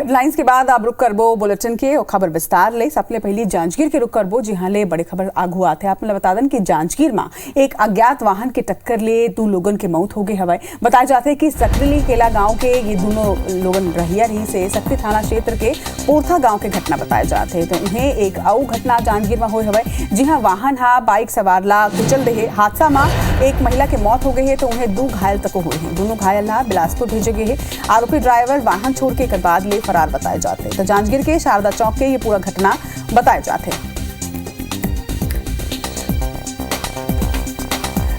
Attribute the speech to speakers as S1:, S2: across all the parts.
S1: Headlines के बाद आप रुक करबो बुलेटिन के और खबर विस्तार ले। सबले पहली जांजगीर के रुक करबो जहां ले बड़ी खबर आगू आते आपने बता दें कि जांजगीर में एक अज्ञात वाहन के टक्कर ले 2 लोगन के मौत हो गए हवाए। बताया जाते हैं कि सकरेली केला गांव के ये दोनों लोगन रहिया रही से सक्ति थाना क्षेत्र के पोरथा गांव के घटना बताया जाते हैं। तो उन्हें एक और घटना जांजगीर में हुई हवाए जी हाँ वाहन हा बाइक सवार ला कुचल रहे हादसा में एक महिला के मौत हो गई है तो उन्हें 2 घायल तक हुए हैं। दोनों घायल ला बिलासपुर भेजे गए हैं। आरोपी ड्राइवर वाहन छोड़ के बाद ले फरार बताए जाते हैं। तो जांजगीर के शारदा चौक के ये पूरा घटना बताए जाते हैं।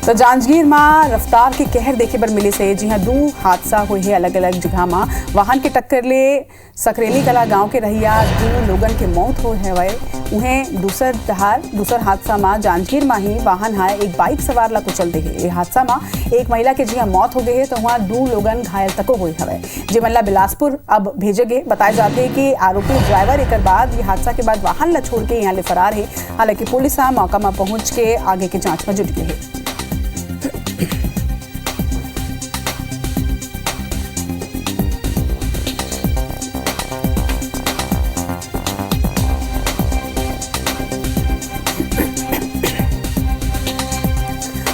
S1: तो जांजगीर में रफ्तार के कहर देखे पर मिले से जी हाँ 2 हादसा हुए है अलग अलग जगह में। वाहन के टक्कर ले सकरेली कला गांव के रहिया 2 लोगन के मौत हो है उन्हें दूसर हादसा में जांजगीर में ही वाहन है एक बाइक सवार ला कुचल दे है। हादसा में एक महिला के जी हाँ मौत हो गई है तो वहाँ 2 लोगन घायल तक हुए हवे जे मल्ला बिलासपुर अब भेजे गए। बताए जाते हैं कि आरोपी ड्राइवर एक बाद ये हादसा के बाद वाहन ला छोड़ के यहाँ ले फरार है। हालांकि पुलिस मौका में पहुंच के आगे की जांच में जुट गई है।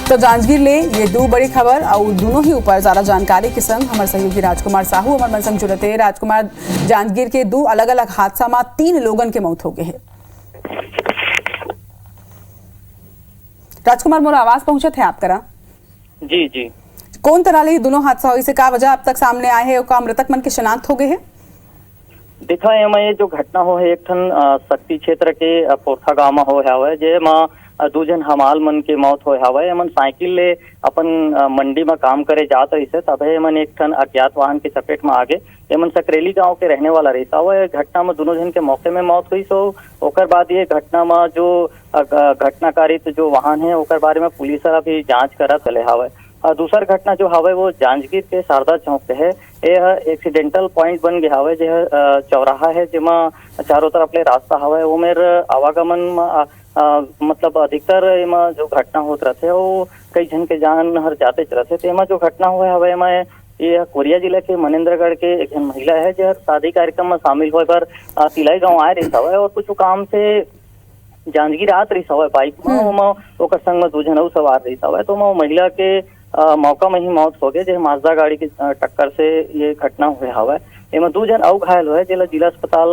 S1: तो जांजगीर ले ये 2 बड़ी खबर और दोनों ही ऊपर ज्यादा जानकारी के संग हमारे सहयोगी राजकुमार साहू हमारे मन संग जुड़ते। राजकुमार, जांजगीर के 2 अलग अलग हादसा में 3 लोगन के मौत हो गए हैं। राजकुमार मोर आवाज पहुंचे थे आप करा?
S2: जी जी।
S1: कौन तरह ले दोनों हादसा हुई से का वजह अब तक सामने आए है और का मृतक मन के शनाख्त हो गए हैं?
S2: देखा है मैं जो घटना हो है एक ठन शक्ति क्षेत्र के पोरथा गांव में हो है जे मां 2 जन हमाल मन के मौत हो हवे। एमन साइकिल ले अपन मंडी में काम करे जात रही से तबे एमन एक ठन अज्ञात वाहन के चपेट में आगे एमन सकरेली गांव के रहने वाला रहता हुआ घटना में 2 जन के मौके में मौत हुई। सो ओकर बाद ये घटना में जो घटनाकारित जो वाहन है ओकर बारे में पुलिस अभी जांच करा चले हवे। दूसर घटना जो हवे वो जांजगीर के शारदा चौक पे है। यह एक्सीडेंटल पॉइंट बन गया हवे जो चौराहा है जेमा चारों तरफ ले रास्ता हवे वो मेर आवागमन मतलब अधिकतर एमा जो घटना होत रहते वो कई जन के जान हर जाते रहते। तो एमा जो घटना हुआ है एमा ये कोरिया जिले के मनेन्द्रगढ़ के एक महिला है जो शादी कार्यक्रम में शामिल होए पर तिलाई गाँव आए रही हवे और कुछ काम से जांजगीर आत रही हवे बाइक में ओकर संग में 2 जन और सवार रही हवे। तो महिला के मौका में ही मौत हो गए जो माजदा गाड़ी की टक्कर से ये घटना हुए हवे। एमा 2 जन और घायल हुए जिला जिला अस्पताल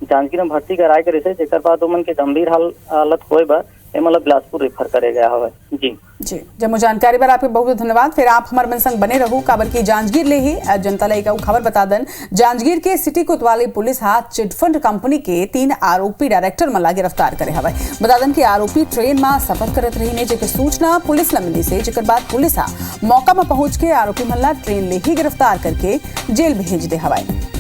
S2: जांजगीर में भर्ती कराए करे से जेकर बाद ओमन के गंभीर हालत होए बा मतलब बिलासपुर रेफर करे गया हवे। जी
S1: जब जानकारी बार आपके बहुत धन्यवाद। फिर आप हमारे मन संग बने रहो काबर की जांजगीर ले ही जनता ला एक खबर बता दें। जांजगीर के सिटी कोतवाली पुलिस हाथ चिटफंड कंपनी के 3 आरोपी डायरेक्टर मला गिरफ्तार करे हवे। बता दें कि आरोपी ट्रेन में सफर करत रही ने जेके सूचना पुलिस ला मिली से जेकर बाद पुलिस मौका में पहुंच के आरोपी मला ट्रेन ले ही गिरफ्तार करके जेल भेज दे हवाए।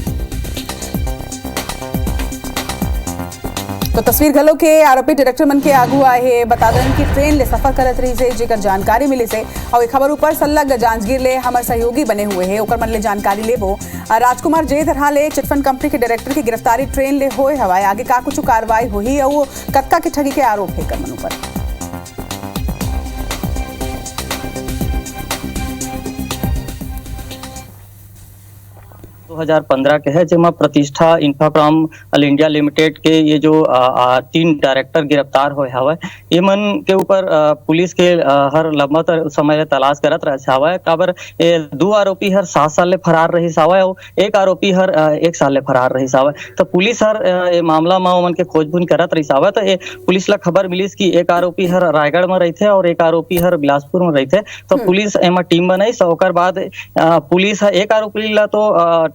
S1: तो तस्वीर घलो के आरोपी डायरेक्टर मन के आगू आए है। बता दें कि ट्रेन ले सफर करत रही से जेकर जानकारी मिली से और एक खबर ऊपर सल्लग जांजगीर ले हमारे सहयोगी बने हुए हैं ओकर मन ले जानकारी लेबो। राजकुमार जे तरह ले चिटफंड कंपनी के डायरेक्टर की गिरफ्तारी ट्रेन ले होए हवाए आगे का कुछ कार्रवाई हुई और कत्का के ठगी के आरोप है कर मन ऊपर।
S2: 2015 के है जेमा प्रतिष्ठा इंफ्राकॉम ऑल इंडिया लिमिटेड के ये जो 3 डायरेक्टर गिरफ्तार होए हवे। एमन के ऊपर पुलिस के हर लंबा समय तलाश करत रहे हवे काबर 2 आरोपी हर 7 साल ले फरार रही हवे और 1 आरोपी हर 1 साल ले फरार रही हवे। तो पुलिस हर ये मामला में ओमन के खोजबीन करत रही हवे। तो ये पुलिस ला खबर मिलिस कि 1 आरोपी हर रायगढ़ में रहते और 1 आरोपी हर बिलासपुर में रहते। तो पुलिस एमा टीम बनाई ओकर बाद पुलिस 1 आरोपी ला तो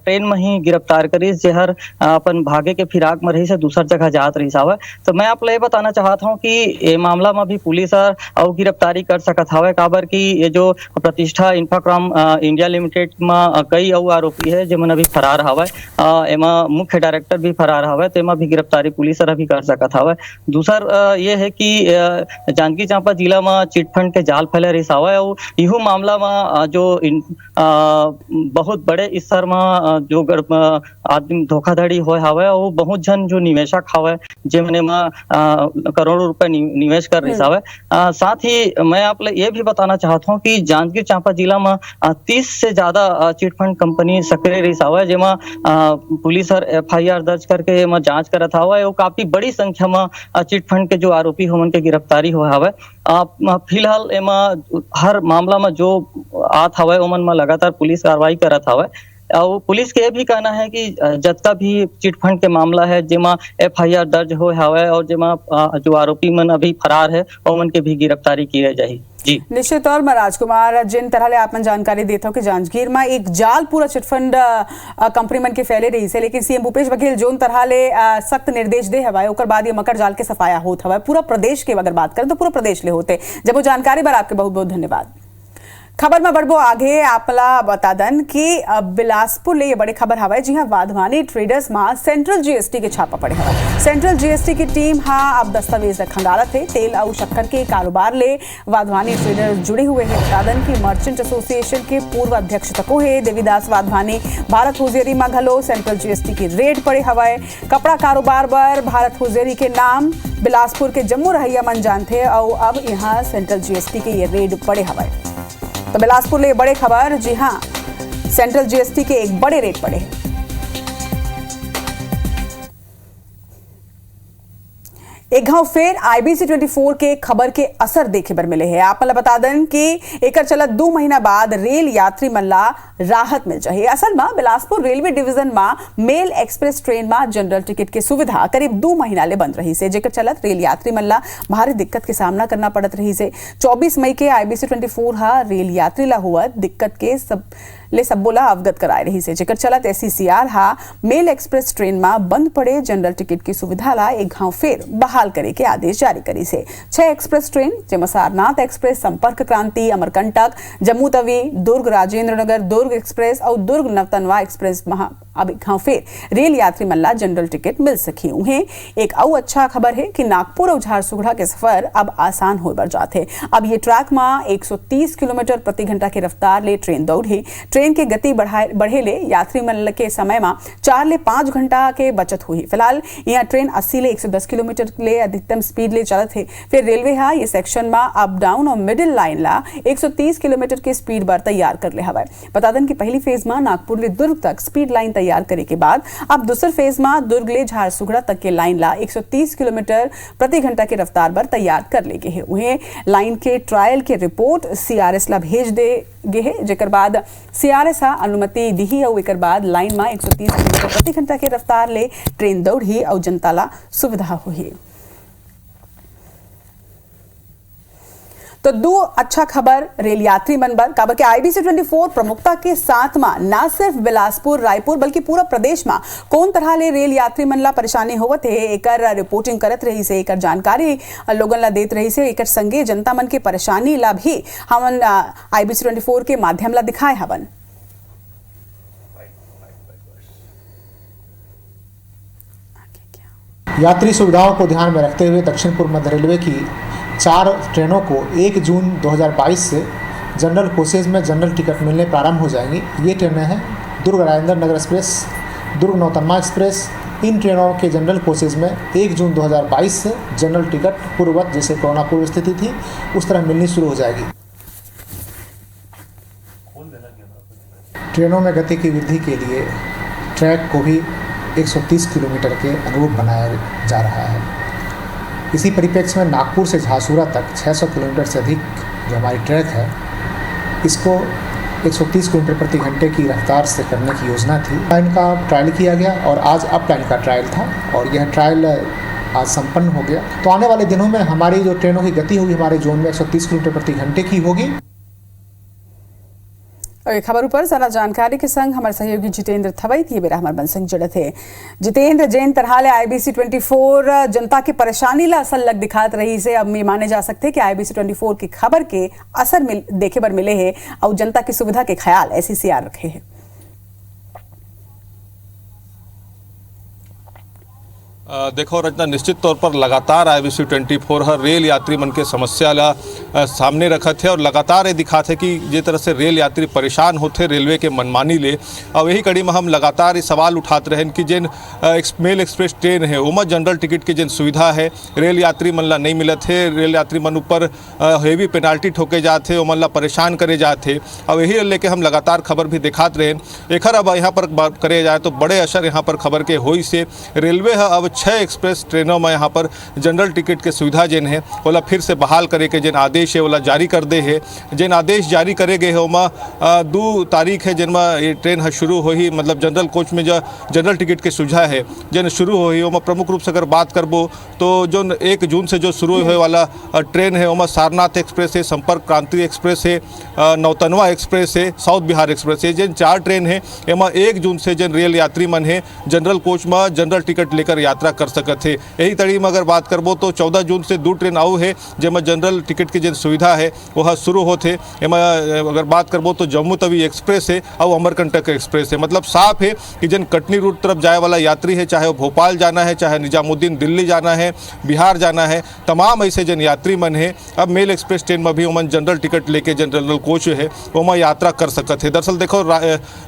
S2: ट्रेन में ही गिरफ्तार करी जे हर अपन भागे के फिराक में रही से दूसर जगह जात रही हवे। तो मैं आप ले बताना चाहता हूँ कि ये मामला में भी पुलिस और गिरफ्तारी कर सकत हवे काबर की ये जो प्रतिष्ठा इंफ्राकॉम इंडिया लिमिटेड में कई और आरोपी है जेमन अभी फरार हवे। एमा मुख्य डायरेक्टर भी फरार हवे तो एमा भी गिरफ्तारी पुलिस अभी कर सकत हवे। दूसर ये है कि जांजगीर चांपा जिला में चिटफंड के जाल फैले रही हवे और इहो मामला में जो बहुत बड़े स्तर में जो आदमी धोखाधड़ी होए हावय वो बहुत झन जो निवेशक हावय जेमने में करोड़ों रुपए निवेश कर रही हावय। साथ ही मैं आप ये भी बताना चाहता हूँ कि जांजगीर चांपा जिला में 30 से ज्यादा चिट फंड कंपनी सक्रिय रही हावय, जेमा पुलिस हर FIR दर्ज करके एमा जांच करत हावय। वो काफी बड़ी संख्या में चिट फंड के जो आरोपी होवन के गिरफ्तारी हो हावय। फिलहाल एमा हर मामला में जो आत हवय ओमन में लगातार पुलिस कार्रवाई करत हवय। और पुलिस के भी कहना है कि जतका भी चिट फंड के मामला है जेमा FIR दर्ज हो हवय और जेमा जो आरोपी मन अभी फरार है ओमन के भी गिरफ्तारी किए जाही। जी
S1: निश्चित तौर में राजकुमार, जिन तरह ले आप मन जानकारी देते हो कि जांजगीर में एक जाल पूरा चिटफंड कंपनी मन के फैले रही है, लेकिन CM भूपेश बघेल जोन तरह ले सख्त निर्देश दे हवाए ओकर बाद ये मकर जाल के सफाया होत हवाए। पूरा प्रदेश के अगर बात करें तो पूरा प्रदेश ले होते। जब वो जानकारी बार आपके बहुत बहुत धन्यवाद। खबर में बढ़बो आगे आपला बता दन कि बिलासपुर ले ये बड़े खबर हवाए जी हाँ वाधवानी ट्रेडर्स में सेंट्रल GST के छापा पड़े हवाए। सेंट्रल GST की टीम हाँ अब दस्तावेज खंगालत है। तेल और शक्कर के कारोबार ले वाधवानी ट्रेडर्स जुड़े हुए हैं। बता दन की मर्चेंट एसोसिएशन के पूर्व अध्यक्ष तको है देवीदास वाधवानी भारत हुजेरी में घलो सेंट्रल GST की रेड पड़े हवाए। कपड़ा कारोबार पर भारत हुजेरी के नाम बिलासपुर के जम्मू रहैया मन जानते और अब यहाँ सेंट्रल GST के ये रेड पड़े हवाए। तो बिलासपुर ले बड़े खबर जी हाँ सेंट्रल GST के एक बड़े रेट पड़े हैं। एक घाव फिर IBC 24 के खबर के असर देखे बर मिले हैं। आप बता दें कि एकर चलत 2 महीना बाद रेल यात्री मन ला राहत मिल जाए। असल में बिलासपुर रेलवे डिवीजन में मेल एक्सप्रेस ट्रेन में जनरल टिकट की सुविधा करीब 2 महीना ले बंद रही से, जेकर चलत रेल यात्री मन ला भारी दिक्कत के सामना करना पड़त रही से। 24 मई के IBC 24 हा रेल यात्री ला हुआ दिक्कत के सबोला अवगत कराए रही से, जेकर चलत SCCR हा मेल एक्सप्रेस ट्रेन में बंद पड़े जनरल टिकट की सुविधा ला एक घाव फिर बहाल करे के आदेश जारी करी से। 6 एक्सप्रेस ट्रेन जेमा सारनाथ एक्सप्रेस, संपर्क क्रांति, अमरकंटक, जम्मू तवी, दुर्ग राजेंद्र नगर, दुर्ग एक्सप्रेस और दुर्ग नवतनवा एक्सप्रेस अब एक घाव फिर रेल यात्री मन ला जनरल टिकट मिल सकी। उन्हें एक और अच्छा खबर है कि नागपुर और झारसुगड़ा के सफर अब आसान हो बर जाते। अब ये ट्रैक में 130 किलोमीटर प्रति घंटा की रफ्तार ले ट्रेन दौड़ी। ट्रेन के गति बढ़े ले यात्री मन के समय में 4 ले 5 घंटा के बचत हुई। फिलहाल यहाँ ट्रेन 80 ले 110 किलोमीटर ले अधिकतम स्पीड ले चलत है। फिर रेलवे हा ये सेक्शन में अप डाउन और मिडिल लाइन ला 130 किलोमीटर की स्पीड पर तैयार कर ले हवा। बता दें कि पहली फेज में नागपुर ले दुर्ग तक स्पीड लाइन तैयार करे के बाद अब दूसरे फेज में दुर्ग ले झारसुगड़ा तक के लाइन ला 130 किलोमीटर प्रति घंटा की रफ्तार पर तैयार कर ले गए। उन्हें लाइन के ट्रायल के रिपोर्ट CRS ला भेज दे गए है, जेकर बाद CRS हा अनुमति दी और एकर बाद लाइन में 130 किलोमीटर प्रति घंटा की रफ्तार ले ट्रेन दौड़ी और जनता ला सुविधा हुई। तो 2 अच्छा खबर रेल यात्री मन बर काबर के IBC 24 प्रमुखता के साथ में ना सिर्फ बिलासपुर रायपुर बल्कि पूरा प्रदेश में कौन तरह ले रेल यात्री मन ला परेशानी होवत है एकर रिपोर्टिंग करत रही से, एकर जानकारी लोगन ला देत रही से। एकर संगे जनता मन के परेशानी ला भी हमन IBC 24 के माध्यम ला दिखाए हवन।
S3: यात्री सुविधाओं को ध्यान में रखते हुए दक्षिण पूर्व मध्य रेलवे की 4 ट्रेनों को 1 जून 2022 से जनरल कोचेज में जनरल टिकट मिलने प्रारंभ हो जाएंगी। ये ट्रेनें हैं दुर्ग राजेंद्र नगर एक्सप्रेस, दुर्ग नौतन्मा एक्सप्रेस। इन ट्रेनों के जनरल कोचेज में 1 जून 2022 से जनरल टिकट पूर्ववत जैसे कोरोना पूर्व स्थिति थी उस तरह मिलनी शुरू हो जाएगी। ट्रेनों में गति की वृद्धि के लिए ट्रैक को भी 130 किलोमीटर के अनुरूप बनाया जा रहा है। इसी परिप्रेक्ष्य में नागपुर से झारसुगड़ा तक 600 किलोमीटर से अधिक जो हमारी ट्रैक है इसको 130 किलोमीटर प्रति घंटे की रफ्तार से करने की योजना थी। लाइन का ट्रायल किया गया और आज अप लाइन का ट्रायल था और यह ट्रायल आज संपन्न हो गया। तो आने वाले दिनों में हमारी जो ट्रेनों की गति होगी हमारे जोन में 130 किलोमीटर प्रति घंटे की होगी।
S1: और खबर ऊपर सारा जानकारी के संग हमारे सहयोगी जितेंद्र थवैत ये बेरा हमारे बनसंग जुड़े थे। जितेंद्र, जैन तरह ले IBC 24 जनता की परेशानी ला असल लग दिखात रही से अब ये माने जा सकते कि IBC 24 की खबर के असर देखे बर मिले है और जनता की सुविधा के ख्याल SCCR रखे है।
S4: देखो रचना, निश्चित तौर पर लगातार IBC 24 हर रेल यात्री मन के समस्या ला सामने रखत है और लगातार ये दिखात है कि जे तरह से रेल यात्री परेशान होते रेलवे के मनमानी ले। और यही कड़ी में हम लगातार ये सवाल उठाते रहें कि जिन मेल एक्सप्रेस ट्रेन है उमा जनरल टिकट की जिन सुविधा है रेल यात्री मन ला नहीं मिलत है। रेल यात्री मन ऊपर हेवी पेनाल्टी ठोके जाते, वो मन ला परेशान करे जाते। अब यही लेके हम लगातार खबर भी दिखाते रहें। एखर अब यहाँ पर बात करे जाए तो बड़े असर यहाँ पर खबर के होई से रेलवे है अब 6 एक्सप्रेस ट्रेनों में यहाँ पर जनरल टिकट के सुविधा जिन है ओला फिर से बहाल करे के जिन आदेश है ओला जारी कर दे है। जिन आदेश जारी करे गए है ओमा 2 तारीख है जिनमें ये ट्रेन है शुरू हो ही, मतलब जनरल कोच में जो जनरल टिकट के सुविधा है जिन शुरू हो ही ओमा प्रमुख रूप से अगर बात करबो तो जो 1 जून से जो शुरू होने वाला ट्रेन है ओमा सारनाथ एक्सप्रेस है, संपर्क क्रांति एक्सप्रेस है, नौतनवा एक्सप्रेस है, साउथ बिहार एक्सप्रेस है। जिन 4 ट्रेन है एमा 1 जून से जिन रेल यात्री मन है जनरल कोच में जनरल टिकट लेकर यात्रा कर सकत है। यही तड़ी में अगर बात करबो तो 14 जून से 2 ट्रेन आऊ है जेमा जनरल टिकट की जिन सुविधा है वह शुरू होते। एमा अगर बात करबो तो जम्मू तवी एक्सप्रेस है और अमरकंटक एक्सप्रेस है। मतलब साफ है कि जिन कटनी रूट तरफ जाए वाला यात्री है, चाहे वो भोपाल जाना है, चाहे निजामुद्दीन दिल्ली जाना है, बिहार जाना है, तमाम ऐसे जन यात्री मन है अब मेल एक्सप्रेस ट्रेन में भी उमन जनरल टिकट लेके जनरल कोच है वो यात्रा कर सकत है। दरअसल देखो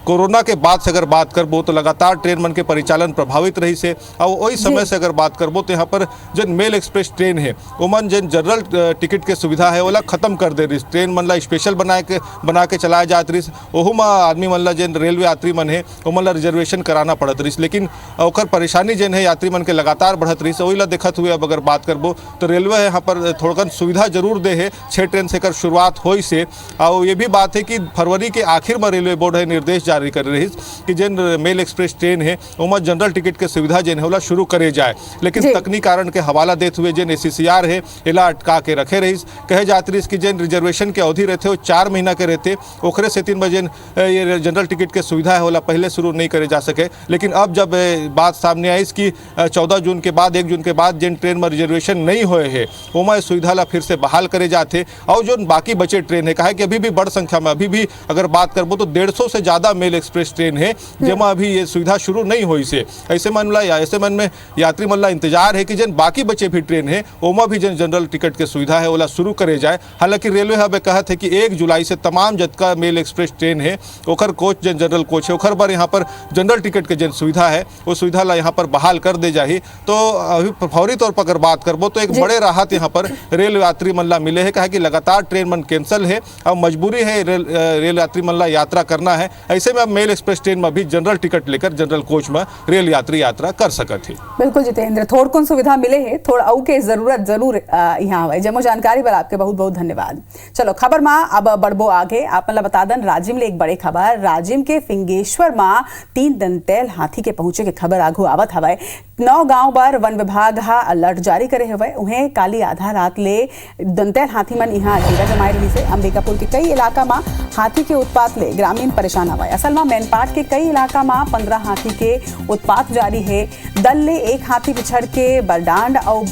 S4: कोरोना के बाद से अगर बात करबो तो लगातार ट्रेन मन के परिचालन प्रभावित रही से और वही समय से अगर बात करबो तो यहाँ पर जन मेल एक्सप्रेस ट्रेन है उमन जन जनरल टिकट के सुविधा है ओला खत्म कर दे रही। ट्रेन मन ला स्पेशल बना के चलाया जात रही, ओहू में आदमी मन ला जन रेलवे यात्री मन है उमन ला रिजर्वेशन कराना पड़त रही। लेकिन ओकर परेशानी जन है यात्री मन के लगातार बढ़त रही, वही ला देखत हुए अब अगर बात करबो तो रेलवे यहाँ पर थोड़कन सुविधा जरूर दे है। 6 ट्रेन से कर शुरुआत हो से और ये भी बात है कि फरवरी के आखिर में रेलवे बोर्ड है निर्देश जारी कर रही कि जिन मेल एक्सप्रेस ट्रेन है उमा जनरल टिकट के सुविधा जिन है शुरू करे जाए। लेकिन तकनीकी कारण के हवाला देते हुए जिन ACCR है इला अटका के रखे रही। कहे जाती रही कि जिन रिजर्वेशन के अवधि रहते वो 4 महीना के रहते, ओखरे से 3 बजे ये जनरल टिकट के सुविधा है पहले शुरू नहीं करे जा सके। लेकिन अब जब बात सामने आई कि 14 जून के बाद 1 जून के बाद जिन ट्रेन में रिजर्वेशन नहीं हुए है उमा सुविधा ला फिर से बहाल करे जाते। और जो बाकी बचे ट्रेन है कहा कि अभी भी बड़ संख्या में अभी भी अगर बात करबो तो 150 से ज़्यादा मेल एक्सप्रेस ट्रेन है जेमा अभी ये सुविधा शुरू नहीं हुई से। ऐसे मन में यात्री मन ला इंतजार है कि जिन बाकी बचे भी ट्रेन है ओमा भी जिन जनरल टिकट के सुविधा है ओला शुरू करे जाए। हालांकि रेलवे हब कहत है कि 1 जुलाई से तमाम जतका मेल एक्सप्रेस ट्रेन है ओखर कोच जिन जनरल कोच है ओखर बार यहाँ पर जनरल टिकट के जिन सुविधा है वो सुविधा ला यहाँ पर बहाल कर दे जाही। तो अभी फौरी तौर पर अगर बात करबो तो एक बड़े राहत यहाँ पर रेल यात्री मन ला मिले है। कहा कि लगातार ट्रेन मन कैंसिल है और मजबूरी है रेल यात्री मन ला यात्रा करना है। ऐसे में अब मेल एक्सप्रेस ट्रेन में भी जनरल टिकट लेकर जनरल कोच में रेल यात्री यात्रा कर सकत है।
S1: बिल्कुल जितेंद्र, थोड़ कौन सुविधा मिले है थोड़ा अऊ के जरूरत जरूर यहाँ हुए। जमो जानकारी पर आपके बहुत बहुत धन्यवाद। चलो खबर में अब बढ़बो आगे। आप मतलब बता दन राजिम ले एक बड़े खबर। राजिम के फिंगेश्वर में 3 दंतैल हाथी के पहुंचे के खबर आगू आवत हवाए। 9 गांव पर वन विभाग हा अलर्ट जारी करे हुए उन्हें काली आधा रात ले दंतैल हाथी मन यहाँ डेरा जमाए रही से। अंबिकापुर के कई इलाका में हाथी के उत्पात ले ग्रामीण परेशान हवाए। असल में मैनपाट के कई इलाका में 15 हाथी के उत्पात जारी है। दल ले 1 हाथी बिछड़ के बरडांड और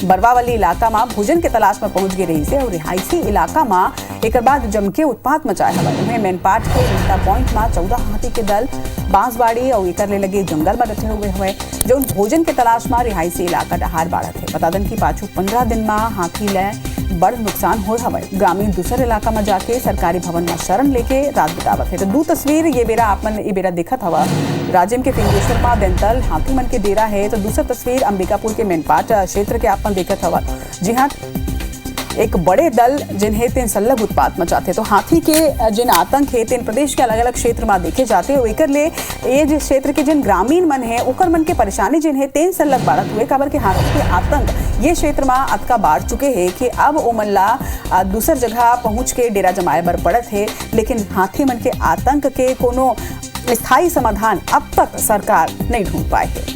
S1: बरवावली इलाका में भोजन के तलाश में पहुंच गई रही से और रिहायशी इलाका में एक बाद जम के उत्पात मचाए हवा। उन्हें मैनपाट के इंटा पॉइंट में 14 हाथी के दल बांसबाड़ी और एकर ले लगे जंगल में रखे हुए जो भोजन के तलाश में रिहायशी इलाका डहार बाढ़त है। बता दें कि पाछू 15 दिन में हाथी ले बड़ नुकसान हो हवा। ग्रामीण दूसरे इलाका में जाके सरकारी भवन में शरण लेके रात बितावत है। तो 2 तस्वीर ये बेरा देखत हवा। राजिम के फिंगेश्वर में देंतल हाथी मन के डेरा है तो दूसरा तस्वीर अंबिकापुर के मैनपाट क्षेत्र के आप देखत हवा। जी हाँ, एक बड़े दल जिन्हें तीन सल्लग उत्पात मचाते तो हाथी के जिन आतंक है तीन प्रदेश के अलग अलग क्षेत्र में देखे जाते हैं। एकर ले ये जिस क्षेत्र के जिन ग्रामीण मन है ओकर मन के परेशानी जिन्हें तीन सल्लग बाढ़त हुए काबर के हाथी के आतंक ये क्षेत्र में अतका बाढ़ चुके हैं कि अब ओ मन ला दूसर जगह पहुंच के डेरा जमाए बर पड़त है। लेकिन हाथी मन के आतंक के कोनो स्थायी समाधान अब तक सरकार नहीं ढूंढ पाए है।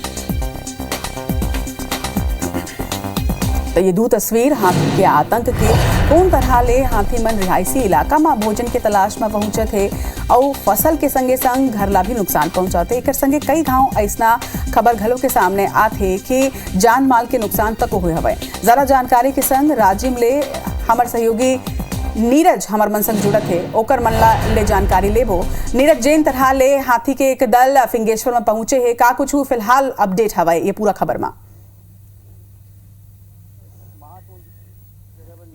S1: तो ये 2 तस्वीर हाथी के आतंक के कौन तरह ले हाथी मन रिहायशी इलाका में भोजन के तलाश में पहुंचे थे और फसल के संगे संग घर ला भी नुकसान पहुंचाते। एक संगे कई गांव ऐसा खबर घलों के सामने आते कि जान माल के नुकसान तक हुए हवे। जरा जानकारी के संग राजिम ले हमार सहयोगी नीरज हमार मन संग जुड़त है ओकर मन ला ले जानकारी लेबो। नीरज, जेन तरह ले हाथी के एक दल फिंगेश्वर में पहुंचे है का कुछ फिलहाल अपडेट हवाए ये पूरा खबर में?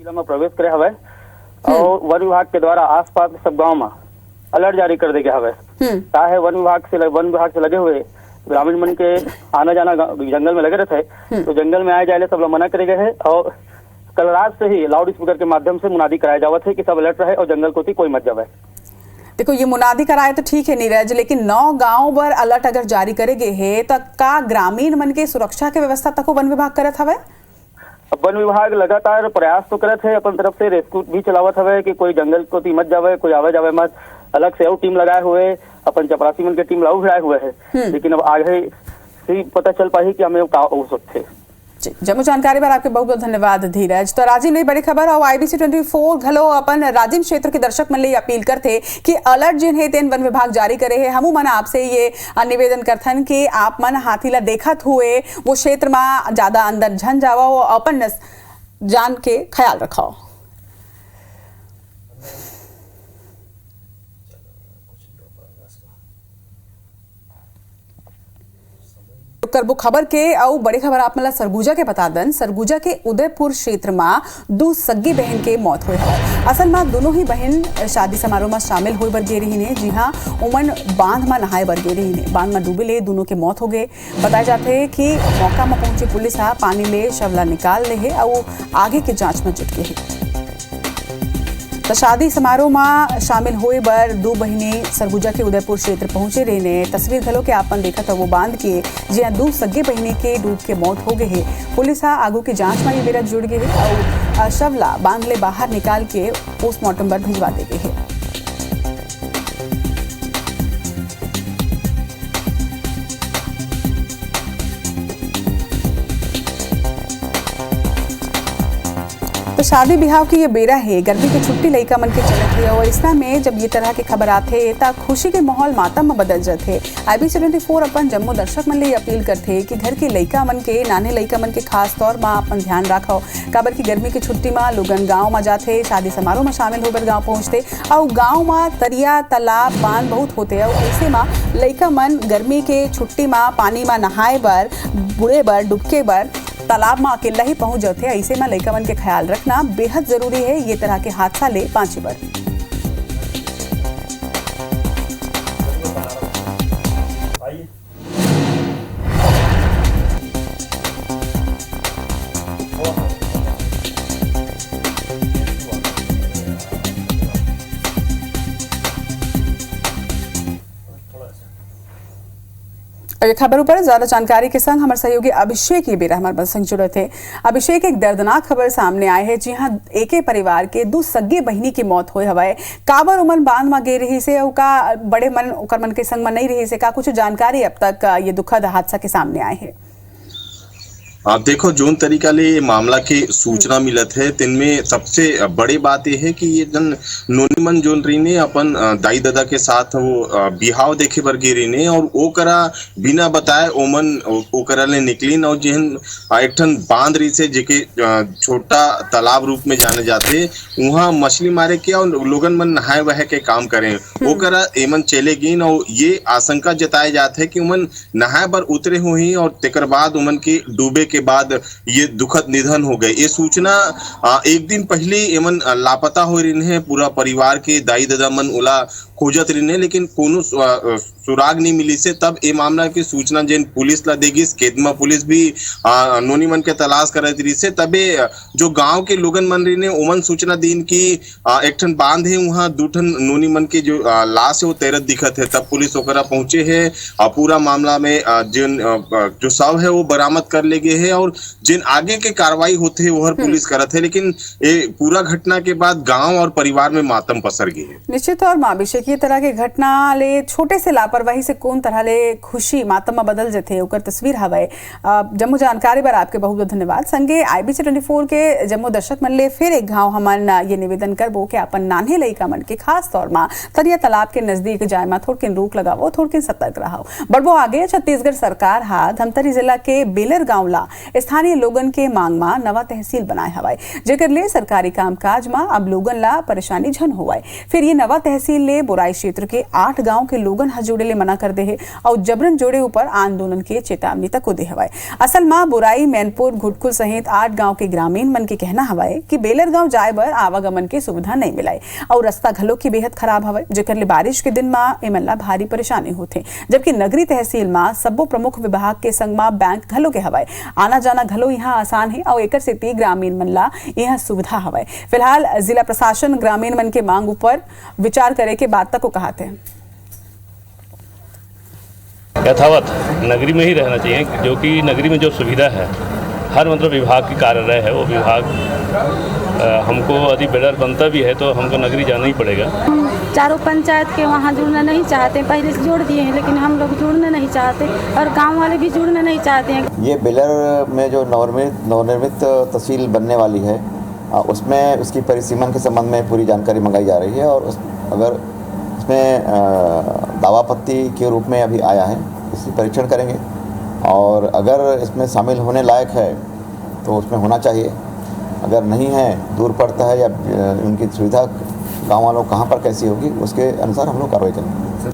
S2: जिला में प्रवेश करे हवे और वन विभाग के द्वारा आसपास के सब गांव में अलर्ट जारी कर दे गया हवे। चाहे वन विभाग से लगे हुए ग्रामीण मन के आना जाना जंगल में लगे रहते हैं, तो जंगल में आए जाए सब लोग मना करे गए है और कल रात से ही लाउड स्पीकर के माध्यम से मुनादी कराया जावत है कि सब अलर्ट रहे और जंगल को कोई मत जावे।
S1: देखो ये मुनादी कराए तो ठीक है नीरज, लेकिन 9 गांव पर अलर्ट अगर जारी करे गए है तो का ग्रामीण मन के सुरक्षा के व्यवस्था तक वन विभाग करत हवे?
S2: वन विभाग लगातार प्रयास तो करत है, अपन तरफ से रेस्क्यू भी चलावत हवे कि कोई जंगल को मत जावे, कोई आवे जावे मत। अलग से टीम लगाए हुए अपन चपरासी मन के टीम लाऊ भिड़ाए हुए है, लेकिन अब आगे ही पता चल पाही कि हमें का हो सकते।
S1: जम्मू जानकारी पर आपके बहुत बहुत धन्यवाद धीरज। तो राजीव ने बड़ी खबर और IBC 24 घलो अपन राजीव क्षेत्र के दर्शक मन ले अपील करते कि अलर्ट जिन है तेन वन विभाग जारी करे है। हमू मन आपसे ये निवेदन करथन कि आप मन हाथी ला देखत हुए वो क्षेत्र में ज्यादा अंदर झन जावा और अपन जान के ख्याल रखाओ। करबो खबर के और बड़ी खबर आप मला सरगुजा के बता दन। सरगुजा के उदयपुर क्षेत्र में 2 सगी बहन के मौत हुए है। असल में दोनों ही बहन शादी समारोह में शामिल हुए बर गे रही ने। जी हाँ, उमन बांध में नहाए बर गे रही ने, बांध में डूबे ले दोनों के मौत हो गए। बताया जाते है कि मौका में पहुंची पुलिस पानी ले शवला निकाल ले है और आगे के जांच में जुट गए है। तो शादी समारोह में शामिल हुए बर 2 बहने सरगुजा के उदयपुर क्षेत्र पहुंचे रहे ने। तस्वीर घलो के आपन देखा था वो बांध के जी 2 सगे बहने के डूब के मौत हो गए है। पुलिस आगू की जांच में ये बेरा जुड़ गए है और शवला बांध ले बाहर निकाल के पोस्टमार्टम पर भिजवा दे गए है। तो शादी ब्याह की ये बेरा है, गर्मी की छुट्टी लइका मन के चलत है और इसना में जब ये तरह के खबर आते ता खुशी के माहौल मातम में बदल जाते। IBC 24 अपन जम्मू दर्शक मन ले अपील करते कि घर के लइका मन के नाने लइका मन के खास तौर में अपन ध्यान रखो। काबर की गर्मी की छुट्टी में लोगन गाँव में जाते, शादी समारोह में शामिल होकर गाँव पहुँचते और गाँव में तरिया तालाब बांध बहुत होते और ऐसे में लइका मन गर्मी के छुट्टी में पानी में नहाए बर, बुड़े बर, डुबके बर तालाब में अकेला ही पहुंच जाते। ऐसे में लइका मन के ख्याल रखना बेहद जरूरी है, ये तरह के हादसा ले बाँचे बर। और ये खबर ऊपर ज्यादा जानकारी के संग हमारे सहयोगी अभिषेक ये बेरा हमारे संग जुड़े थे। अभिषेक, एक दर्दनाक खबर सामने आई है। जी हाँ, एक परिवार के 2 सगे बहनी की मौत हुए हवाए। काबर उमन बांध में गे रही से का बड़े मन ओकर मन के संग में नहीं रही से का कुछ जानकारी अब तक ये दुखद हादसा के सामने आए है?
S5: आप देखो जोन तरीका ले मामला के सूचना मिलत है, तिनमें सबसे बड़ी बात यह है कि ये जन नोनी मन जोन रही ने अपन दाई दादा के साथ वो बिहाव देखे बर गे रही ने और ओ करा बिना बताए ओमन ओ करा ले निकलीन और जिहन एक ठन बांध रही से जेके छोटा तालाब रूप में जाने जाते, वहाँ मछली मारे के और लोगन मन नहाए वह के काम करें। वो करा एमन चले गिन और ये आशंका जताए जाते है कि उमन नहाए बर उतरे हुई और तेकर बाद उमन के डूबे के बाद ये दुखद निधन हो गए। ये सूचना एक दिन पहले एमन लापता हो रही है। पूरा परिवार के दाई दादा मन उला खोजत रही, लेकिन कोनो सुराग नहीं मिली से तब ये मामला की सूचना जेन पुलिस ला देगी। केदमा पुलिस भी नोनी मन के तलाश करत रही से तबे जो गांव के लोगन मन रही ने ओमन सूचना दीन की एक ठन बांध है, वहाँ 2 ठन नोनी मन के जो लाश है वो तैरत दिखत है। तब पुलिस ओकरा पहुंचे है और पूरा मामला में जिन जो शव है वो बरामद कर ले गए है और जिन आगे के कार्रवाई होते है वो हर पुलिस करत है। लेकिन ये पूरा घटना के बाद गाँव और परिवार में मातम पसर गई है।
S1: निश्चित तौर में अभिषेक, ये तरह के घटना ले छोटे से लापरवाही से कौन तरह ले खुशी मातम में बदल जाते ओकर तस्वीर हवाए। जम्मू जानकारी पर आपके बहुत बहुत धन्यवाद। संगे IBC 24 के जम्मू दर्शक मन ले फिर एक घाव हमन ये निवेदन करबो कि अपन नान्हे लइका मन के खास तौर में तरिया तालाब के नजदीक जाए में थोड़किन रोक लगावो, थोड़किन सतर्क रहो। बढ़बो आगे, छत्तीसगढ़ सरकार हा धमतरी जिला के बेलर गांव ला स्थानीय लोगन के मांग में नवा तहसील बनाए हवाए, जेकर ले सरकारी कामकाज में अब लोगन ला परेशानी झन होवाए। फिर ये नवा तहसील ले बुराई क्षेत्र के 8 गांव के लोगन ह जोड़े ले मना कर दे है और जबरन जोड़े ऊपर आंदोलन के चेतावनी तक दे हवाए। असल में बुराई, मैनपुर, घुटकुल सहित 8 गांव के ग्रामीण मन के कहना हवाए कि बेलर गांव जाए बर आवागमन के सुविधा नहीं मिलाए और रास्ता घलो की बेहद खराब हवाए, जेकर ले बारिश के दिन में एमन ला भारी परेशानी होथे। जबकि नगरी तहसील में सब्बो प्रमुख विभाग के संग में बैंक घलो के हवाए, आना जाना घलो यहाँ आसान है और एकर सेती ग्रामीण मन ला यह सुविधा हवाए। फिलहाल जिला प्रशासन ग्रामीण मन के मांग ऊपर विचार करे के बात तक को कहते हैं।
S6: यथावत नगरी में ही रहना चाहिए, जो कि नगरी में जो सुविधा है हर मतलब विभाग की कार्यालय है, वो विभाग हमको यदि बेलर बनता भी है तो हमको नगरी जाना ही पड़ेगा।
S7: चारों पंचायत के वहाँ जुड़ना नहीं चाहते, पहले से जोड़ दिए हैं लेकिन हम लोग जुड़ना नहीं चाहते और गांव वाले भी जुड़ना नहीं चाहते हैं।
S8: ये बेलर में जो नवनिर्मित तहसील बनने वाली है उसमें उसकी परिसीमन के संबंध में पूरी जानकारी मंगाई जा रही है और अगर इसमें दावापत्ति के रूप में अभी आया है, इसकी परीक्षण करेंगे और अगर इसमें शामिल होने लायक है तो उसमें होना चाहिए, अगर नहीं है, दूर पड़ता है या उनकी सुविधा गाँव वालों कहाँ पर कैसी होगी उसके अनुसार हम लोग कार्रवाई करेंगे।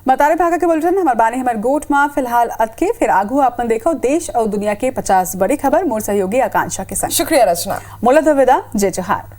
S1: बतारे भागा के बुलेटिन हमार बानी हमार गोट में फिलहाल अतके फिर आगू आपन देखो देश और दुनिया के 50 बड़ी खबर मोर सहयोगी आकांक्षा के संग।
S9: शुक्रिया रचना।
S1: मोला विदा, जय जोहार।